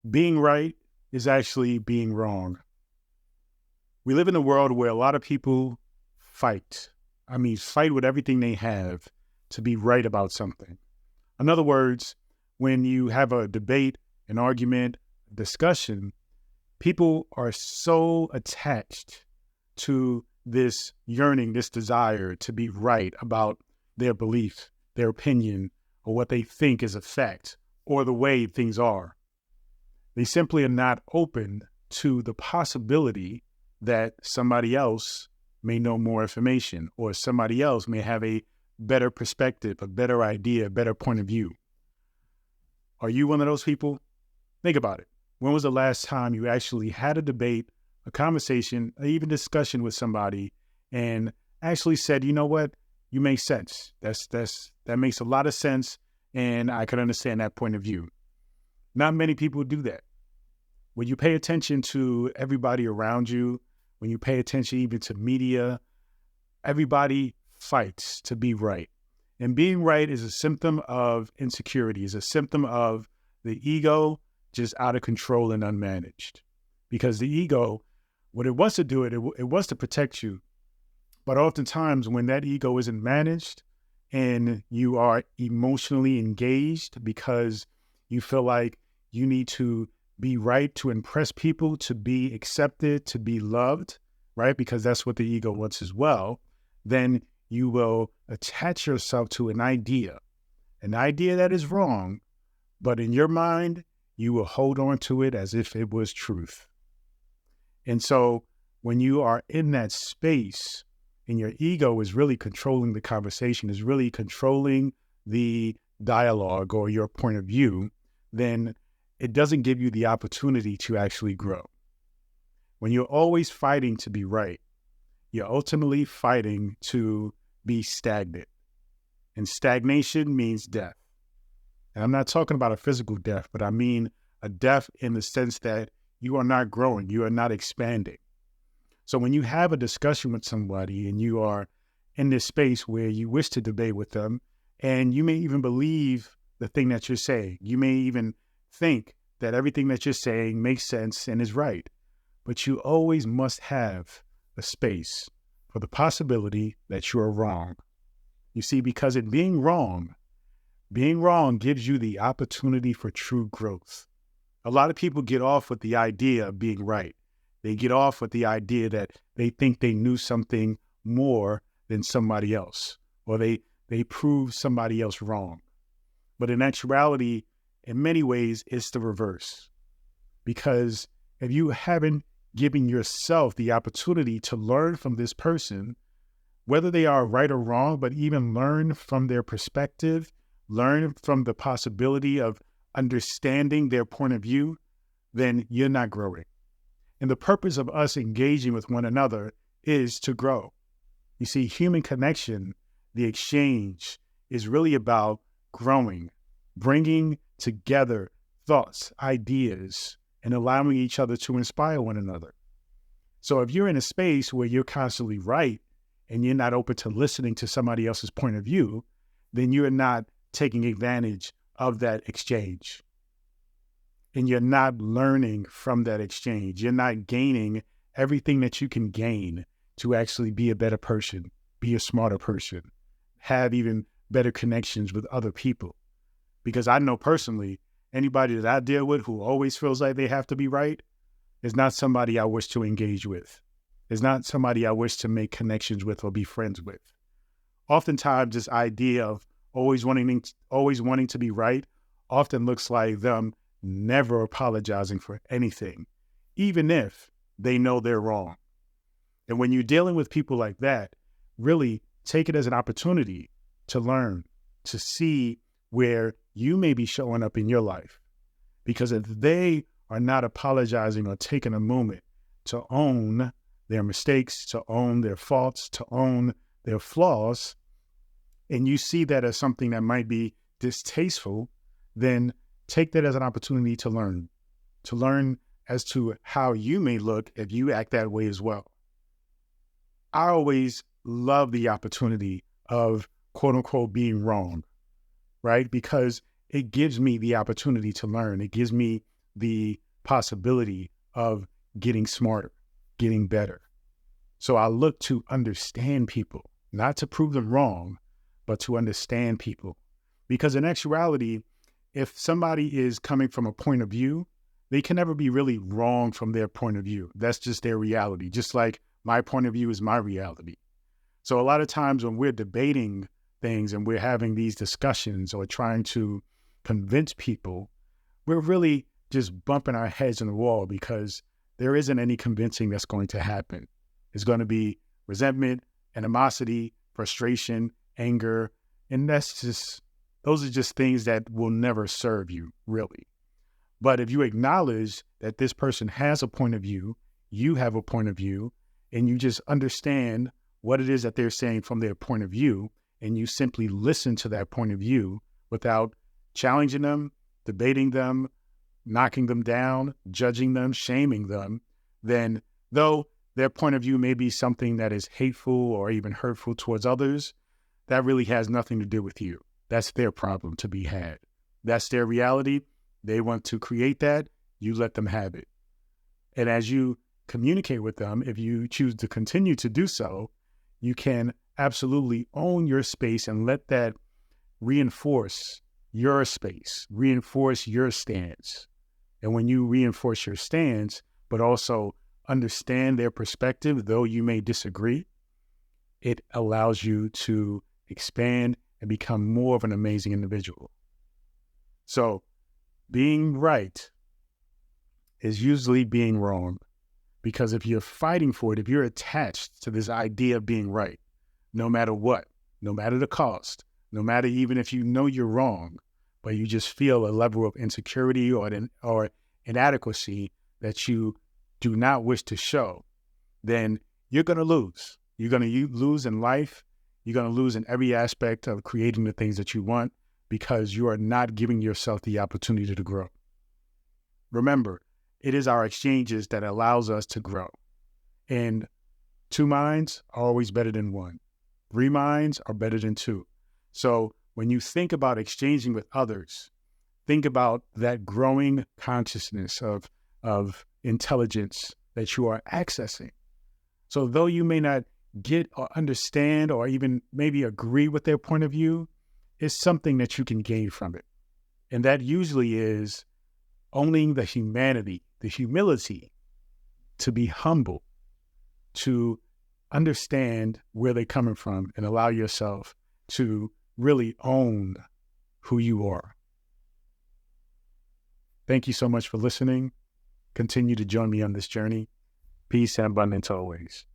Being right is actually being wrong. We live in a world where a lot of people fight. I mean, fight with everything they have to be right about something. In other words, when you have a debate, an argument, discussion, people are so attached to this yearning, this desire to be right about their belief, their opinion, or what they think is a fact, or the way things are. They simply are not open to the possibility that somebody else may know more information, or somebody else may have a better perspective, a better idea, a better point of view. Are you one of those people? Think about it. When was the last time you actually had a debate, a conversation, or even discussion with somebody and actually said, you know what, you make sense. That makes a lot of sense, and I can understand that point of view. Not many people do that. When you pay attention to everybody around you, when you pay attention even to media, everybody fights to be right. And being right is a symptom of insecurity, is a symptom of the ego just out of control and unmanaged. Because the ego, what it wants to do, it wants to protect you. But oftentimes when that ego isn't managed and you are emotionally engaged because you feel like you need to be right to impress people, to be accepted, to be loved, right? Because that's what the ego wants as well. Then you will attach yourself to an idea that is wrong, but in your mind, you will hold on to it as if it was truth. And so when you are in that space and your ego is really controlling the conversation, is really controlling the dialogue or your point of view, then it doesn't give you the opportunity to actually grow. When you're always fighting to be right, you're ultimately fighting to be stagnant. And stagnation means death. And I'm not talking about a physical death, but I mean a death in the sense that you are not growing, you are not expanding. So when you have a discussion with somebody and you are in this space where you wish to debate with them, and you may even believe the thing that you're saying, you may even think that everything that you're saying makes sense and is right, but you always must have a space for the possibility that you are wrong. You see, because in being wrong gives you the opportunity for true growth. A lot of people get off with the idea of being right. They get off with the idea that they think they knew something more than somebody else, or they prove somebody else wrong. But in actuality, in many ways, it's the reverse. Because if you haven't given yourself the opportunity to learn from this person, whether they are right or wrong, but even learn from their perspective, learn from the possibility of understanding their point of view, then you're not growing. And the purpose of us engaging with one another is to grow. You see, human connection, the exchange, is really about growing, bringing together thoughts, ideas, and allowing each other to inspire one another. So if you're in a space where you're constantly right and you're not open to listening to somebody else's point of view, then you're not taking advantage of that exchange. And you're not learning from that exchange. You're not gaining everything that you can gain to actually be a better person, be a smarter person, have even better connections with other people. Because I know personally, anybody that I deal with who always feels like they have to be right is not somebody I wish to engage with. It's not somebody I wish to make connections with or be friends with. Oftentimes, this idea of always wanting to be right often looks like them never apologizing for anything, even if they know they're wrong. And when you're dealing with people like that, really take it as an opportunity to learn, to see where you may be showing up in your life. Because if they are not apologizing or taking a moment to own their mistakes, to own their faults, to own their flaws, and you see that as something that might be distasteful, then take that as an opportunity to learn as to how you may look if you act that way as well. I always love the opportunity of quote unquote being wrong, right? Because it gives me the opportunity to learn. It gives me the possibility of getting smarter, getting better. So I look to understand people, not to prove them wrong, but to understand people. Because in actuality, if somebody is coming from a point of view, they can never be really wrong from their point of view. That's just their reality, just like my point of view is my reality. So a lot of times when we're debating things and we're having these discussions or trying to convince people, we're really just bumping our heads on the wall because there isn't any convincing that's going to happen. It's going to be resentment, animosity, frustration, anger, and those are just things that will never serve you, really. But if you acknowledge that this person has a point of view, you have a point of view, and you just understand what it is that they're saying from their point of view, and you simply listen to that point of view without challenging them, debating them, knocking them down, judging them, shaming them, then though their point of view may be something that is hateful or even hurtful towards others, that really has nothing to do with you. That's their problem to be had. That's their reality. They want to create that. You let them have it. And as you communicate with them, if you choose to continue to do so, you can absolutely own your space and let that reinforce your space, reinforce your stance. And when you reinforce your stance, but also understand their perspective, though you may disagree, it allows you to expand and become more of an amazing individual. So being right is usually being wrong, because if you're fighting for it, if you're attached to this idea of being right, no matter what, no matter the cost, no matter even if you know you're wrong, but you just feel a level of insecurity or inadequacy that you do not wish to show, then you're going to lose. You're going to lose in life. You're going to lose in every aspect of creating the things that you want because you are not giving yourself the opportunity to grow. Remember, it is our exchanges that allows us to grow. And 2 minds are always better than 1. 3 minds are better than 2. So when you think about exchanging with others, think about that growing consciousness of intelligence that you are accessing. So though you may not get or understand or even maybe agree with their point of view, it's something that you can gain from it. And that usually is owning the humanity, the humility to be humble, to understand where they're coming from and allow yourself to really own who you are. Thank you so much for listening. Continue to join me on this journey. Peace and abundance always.